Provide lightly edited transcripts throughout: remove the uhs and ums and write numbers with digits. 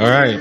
All right.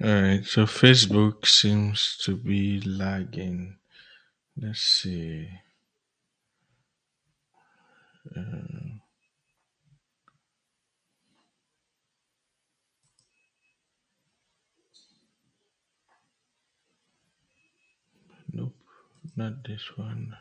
All right. So Facebook seems to be lagging. Let's see. Nope, not this one.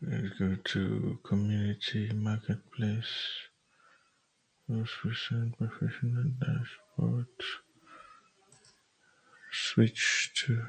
Let's go to community marketplace. Most recent professional dashboard. Switch to.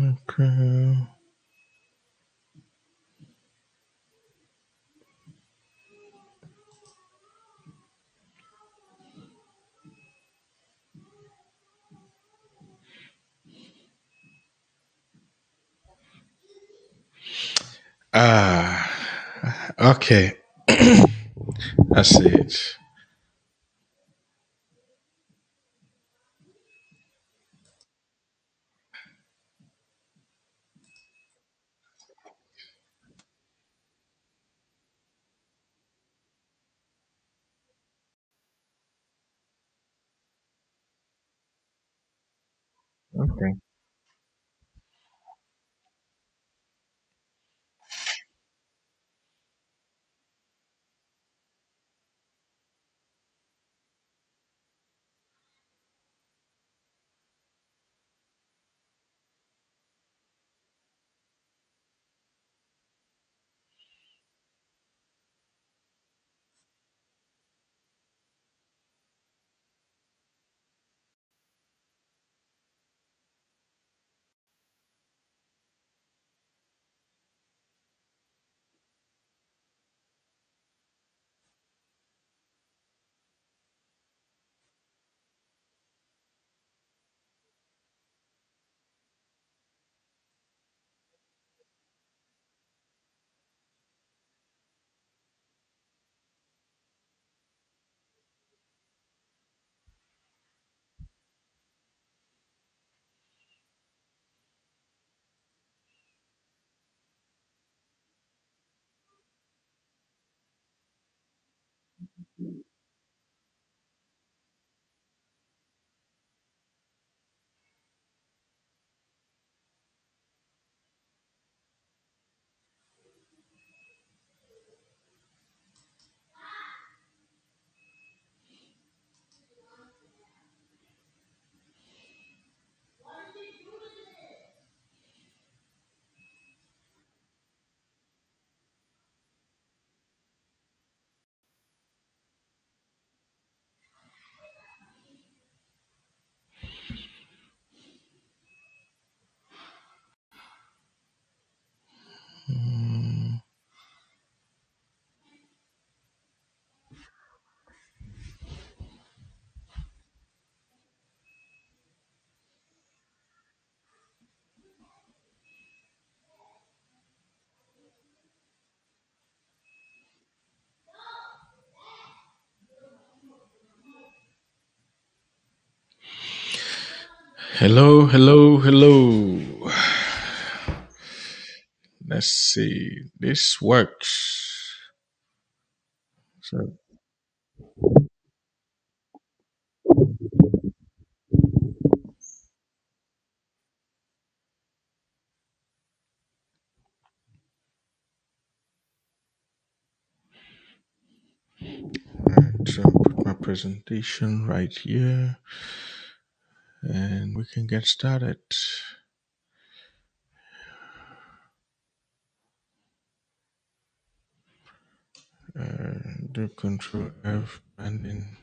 Okay. Okay. I see it. Okay. Hello, hello, hello. Let's see. This works. So, so I'll put my presentation right here and we can get started. Do Control F and then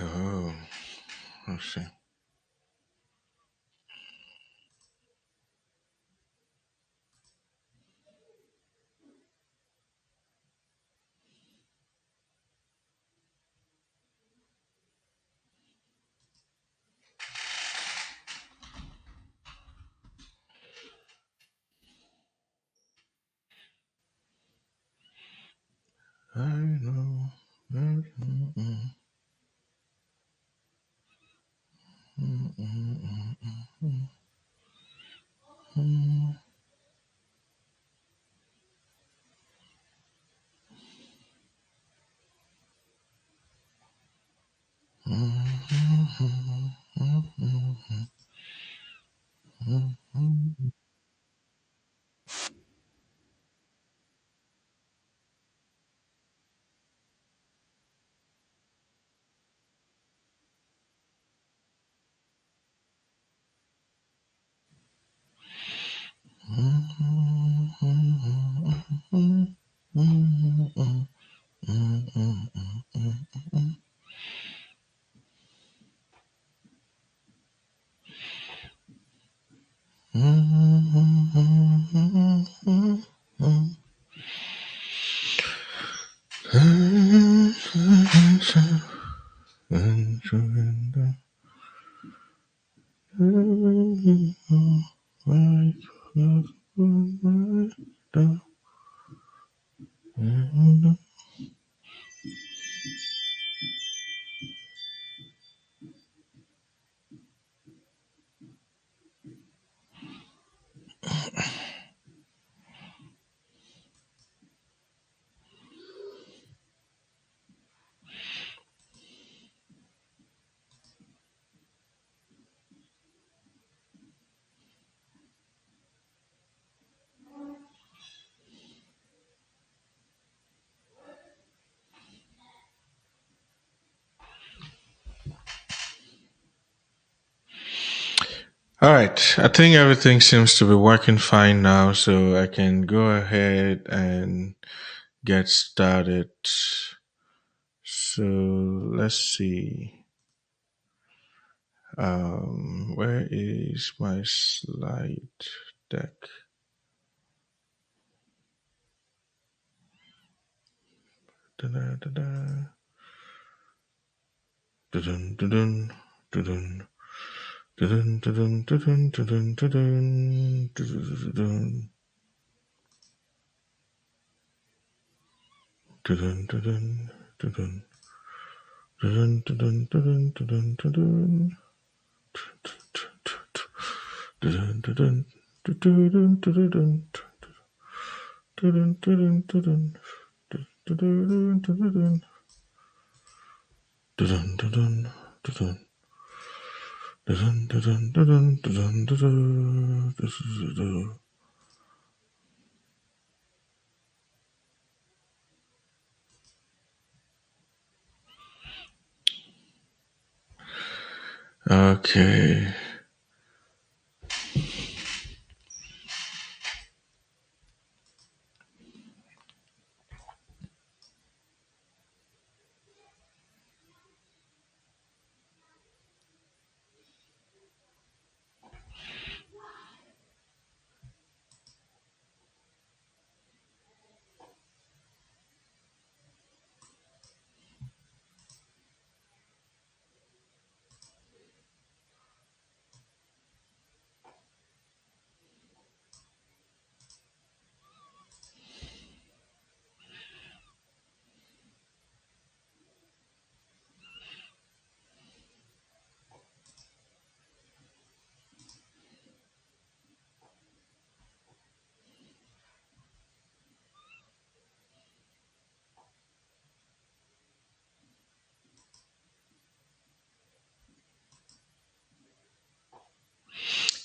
Oh, let's see. I know. All right. I think everything seems to be working fine now, so I can go ahead and get started. So let's see. Where is my slide deck? Da-da, da-da. Dun-dun, dun-dun, dun-dun. Dun-dun, dun-dun, dun-dun, dun-dun, dun-dun, dun-dun, dun-dun, dun-dun, dun-dun, dun-dun, dun-dun, dun-dun, dun-dun, dun-dun. Dun-dun, dun-dun, dun-dun, dun-dun, dun-dun, dun-dun, dun-dun, dun-dun, dun-dun, dun-dun, dun-dun, dun-dun. Okay.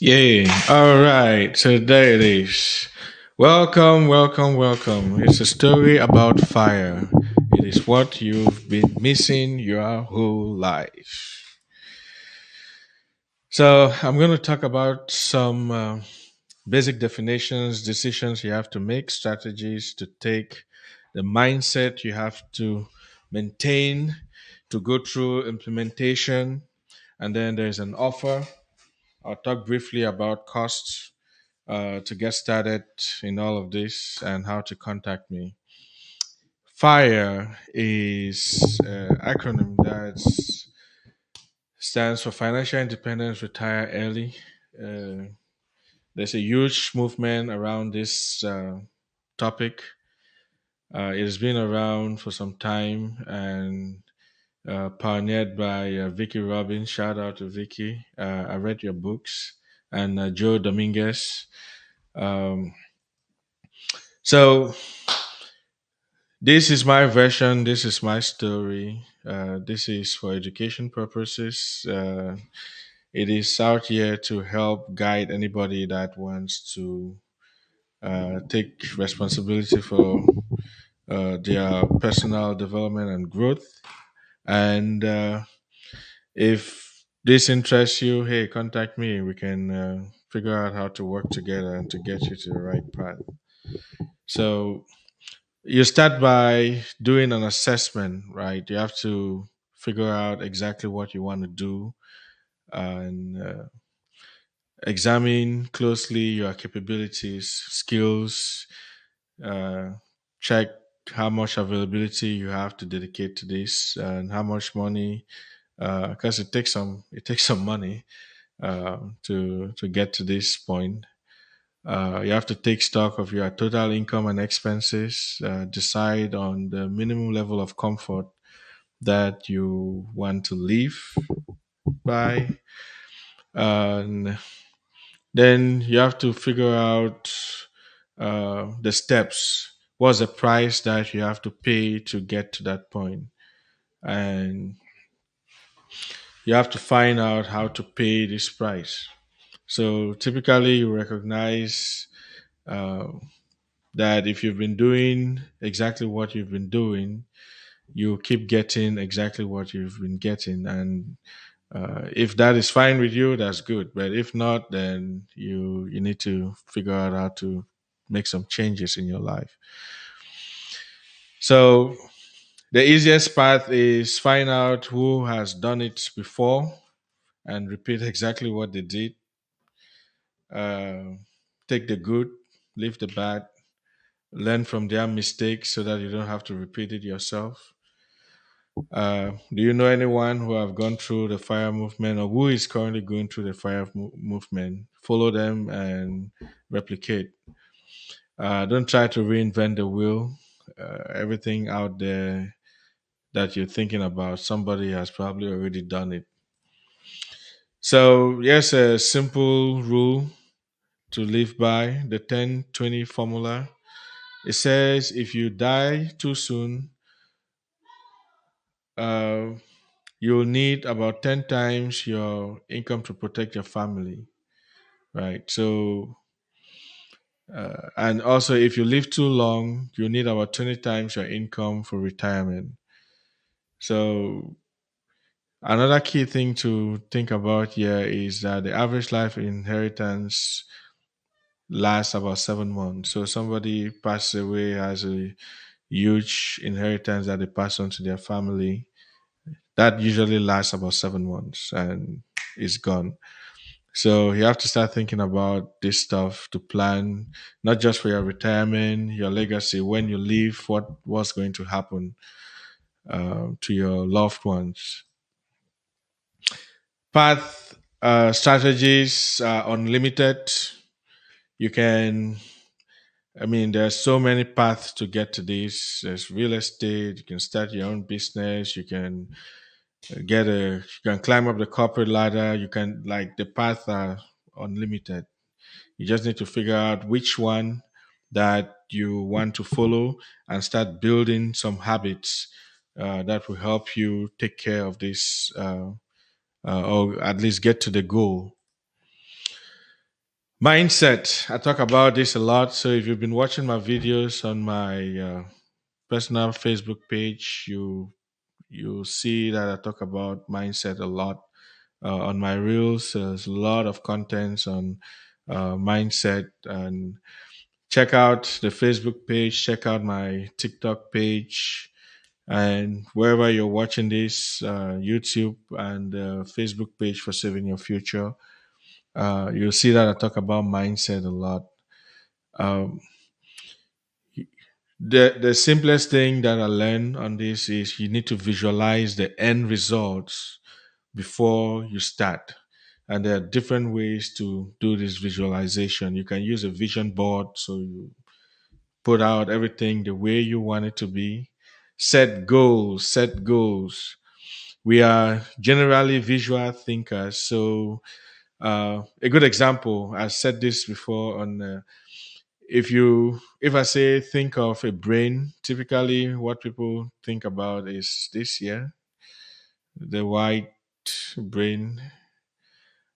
Yay. All right. So there it is. Welcome, welcome, welcome. It's a story about fire. It is what you've been missing your whole life. So I'm going to talk about some basic definitions, decisions you have to make, strategies to take, the mindset you have to maintain to go through implementation. And then there's an offer. I'll talk briefly about costs to get started in all of this and how to contact me. FIRE is an acronym that stands for Financial Independence Retire Early. Uh, there's a huge movement around this topic. It has been around for some time and pioneered by Vicky Robbins. Shout out to Vicky. I read your books and Joe Dominguez. Um, so this is my version. This is my story. This is for education purposes. It is out here to help guide anybody that wants to take responsibility for their personal development and growth. And if this interests you, hey, contact me. We can figure out how to work together and to get you to the right path. So you start by doing an assessment, right? You have to figure out exactly what you want to do and examine closely your capabilities, skills, uh, check how much availability you have to dedicate to this and how much money because it takes some money to get to this point. You have to take stock of your total income and expenses, decide on the minimum level of comfort that you want to live by, and then you have to figure out the steps. What's the price that you have to pay to get to that point? And you have to find out how to pay this price. So typically, you recognize uh, that if you've been doing exactly what you've been doing, you keep getting exactly what you've been getting. And if that is fine with you, that's good. But if not, then you need to figure out how to make some changes in your life. So the easiest path is find out who has done it before and repeat exactly what they did. Uh, take the good, leave the bad, learn from their mistakes so that you don't have to repeat it yourself. Do you know anyone who have gone through the fire movement or who is currently going through the movement? Follow them and replicate. Don't try to reinvent the wheel. Everything out there that you're thinking about, somebody has probably already done it. So, yes, a simple rule to live by, the 10-20 formula. It says if you die too soon, uh, you'll need about 10 times your income to protect your family, right? So, and also if you live too long, you need about 20 times your income for retirement. So, another key thing to think about here is that the average life inheritance lasts about 7 months. So, somebody passes away, has a huge inheritance that they pass on to their family. That usually lasts about 7 months and is gone. So you have to start thinking about this stuff to plan not just for your retirement, your legacy, when you leave, what's going to happen to your loved ones. Path strategies are unlimited. You can, I mean, there's so many paths to get to this. There's real estate. You can start your own business. You can you can climb up the corporate ladder. You can, like, the paths are unlimited. You just need to figure out which one that you want to follow and start building some habits that will help you take care of this or at least get to the goal. Mindset. I talk about this a lot. So if you've been watching my videos on my personal Facebook page, you'll see that I talk about mindset a lot. On my reels, there's a lot of contents on mindset. And check out the Facebook page, check out my TikTok page, and wherever you're watching this, YouTube and Facebook page for Saving Your Future, you'll see that I talk about mindset a lot. Um, the simplest thing that I learned on this is you need to visualize the end results before you start. And there are different ways to do this visualization. You can use a vision board, so you put out everything the way you want it to be. Set goals, set goals. We are generally visual thinkers. So, a good example, I said this before on if I say think of a brain, typically what people think about is this here, the white brain.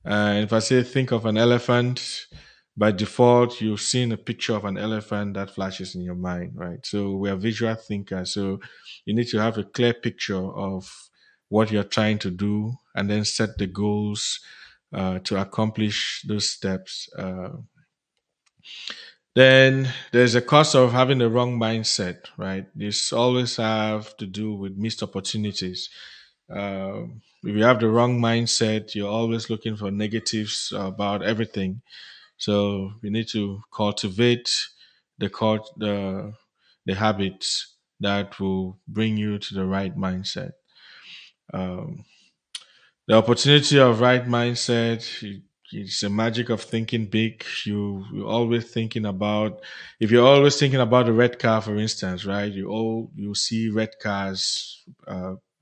If I say think of an elephant, by default you've seen a picture of an elephant that flashes in your mind, right? So we are visual thinkers. So you need to have a clear picture of what you're trying to do, and then set the goals to accomplish those steps. Then there's a cost of having the wrong mindset, right? This always have to do with missed opportunities. If you have the wrong mindset, you're always looking for negatives about everything. So you need to cultivate the habits that will bring you to the right mindset. Um, the opportunity of right mindset, it's a magic of thinking big. You're always thinking about, if you're always thinking about the red car, for instance, right? You see red cars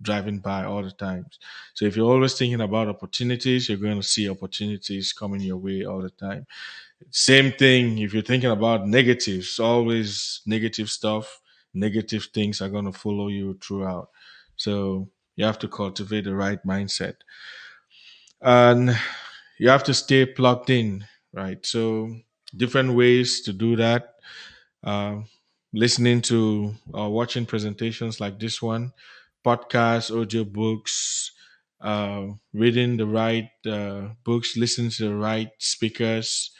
driving by all the time. So if you're always thinking about opportunities, you're going to see opportunities coming your way all the time. Same thing if you're thinking about negatives, always negative stuff, negative things are going to follow you throughout. So you have to cultivate the right mindset, and you have to stay plugged in, right? So different ways to do that. uh, Listening to or watching presentations like this one, podcasts, audiobooks, reading the right books, listening to the right speakers,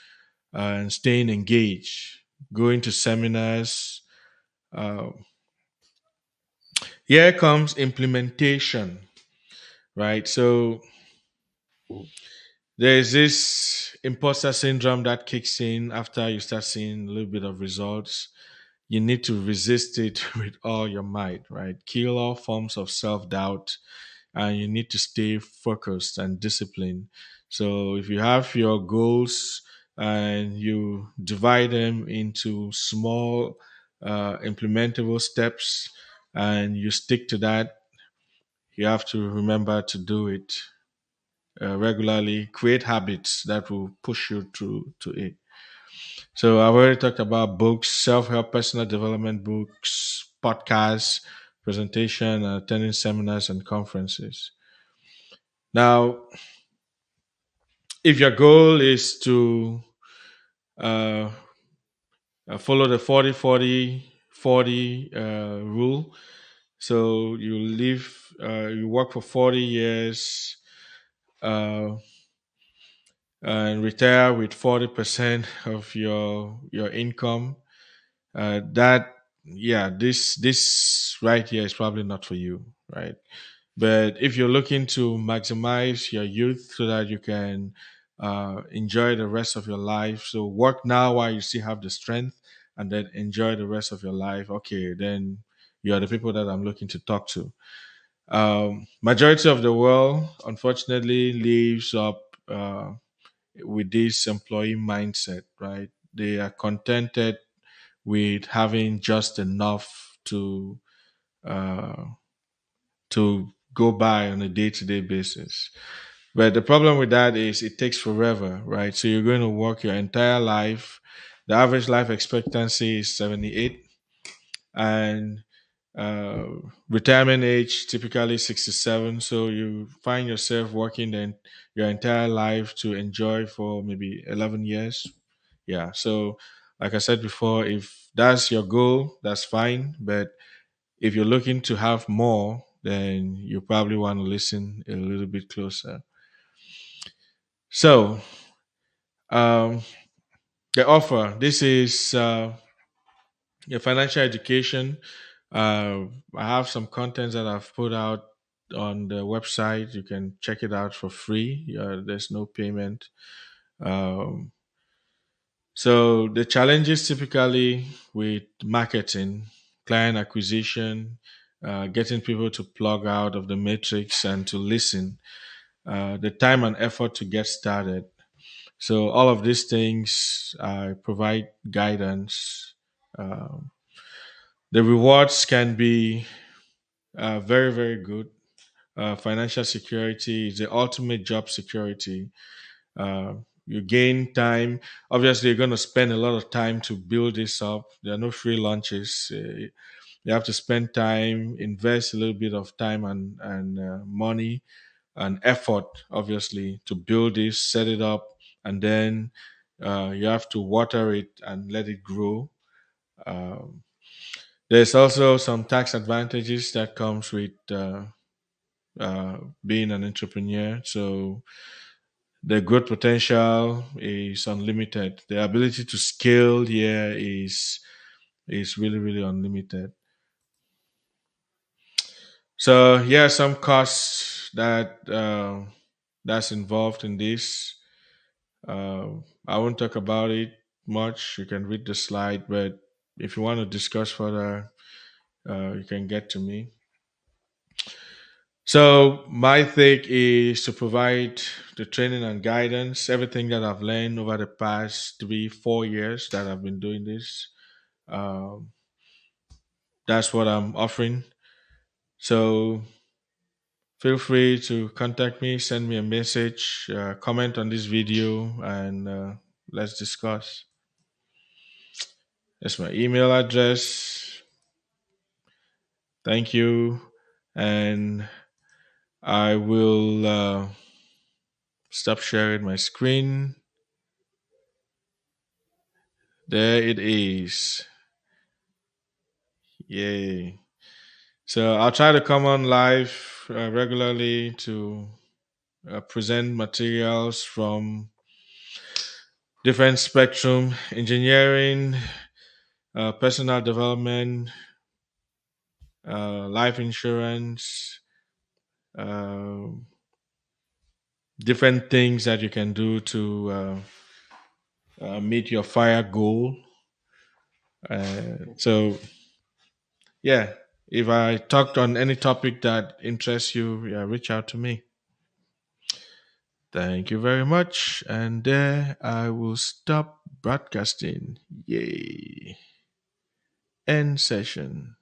and staying engaged, going to seminars. uh, Here comes implementation, right? So there's this imposter syndrome that kicks in after you start seeing a little bit of results. You need to resist it with all your might, right? Kill all forms of self doubt, and you need to stay focused and disciplined. So if you have your goals and you divide them into small, implementable steps, and you stick to that, you have to remember to do it regularly. Create habits that will push you through to it. So I've already talked about books, self-help, personal development books, podcasts, presentation, attending seminars and conferences. Now, if your goal is to uh, follow the 40-40-40 rule, so you work for 40 years uh, and retire with 40% of your income, that yeah, this right here is probably not for you, right? But if you're looking to maximize your youth so that you can enjoy the rest of your life, so work now while you still have the strength, and then enjoy the rest of your life, okay, then you are the people that I'm looking to talk to. Majority of the world unfortunately lives up with this employee mindset, right? They are contented with having just enough uh, to go by on a day-to-day basis. But the problem with that is it takes forever, right? So you're going to work your entire life. The average life expectancy is 78, and uh, retirement age typically 67. So you find yourself working then your entire life to enjoy for maybe 11 years. Yeah. So, like I said before, if that's your goal, that's fine. But if you're looking to have more, then you probably want to listen a little bit closer. So, um, the offer this is your financial education. I have some content that I've put out on the website. You can check it out for free. There's no payment. Um, so the challenges typically with marketing, client acquisition, getting people to plug out of the matrix and to listen, the time and effort to get started. So all of these things, I provide guidance. Um, the rewards can be very, very good. Financial security is the ultimate job security. You gain time. Obviously, you're going to spend a lot of time to build this up. There are no free lunches. You have to spend time, invest a little bit of time and money and effort, obviously, to build this, set it up, and then you have to water it and let it grow. Um, there's also some tax advantages that comes with being an entrepreneur. So the growth potential is unlimited. The ability to scale here is really really unlimited. So yeah, some costs that's involved in this. I won't talk about it much. You can read the slide, but if you want to discuss further, you can get to me. So my take is to provide the training and guidance, everything that I've learned over the past 3, 4 years that I've been doing this. Um, that's what I'm offering. So feel free to contact me, send me a message, comment on this video, and let's discuss. That's my email address. Thank you, and I will stop sharing my screen. There it is. Yay. So I'll try to come on live regularly to present materials from different spectrum, engineering, personal development, life insurance, uh, different things that you can do to meet your fire goal. So yeah, if I talked on any topic that interests you, yeah, reach out to me. Thank you very much. And there I will stop broadcasting. Yay. End session.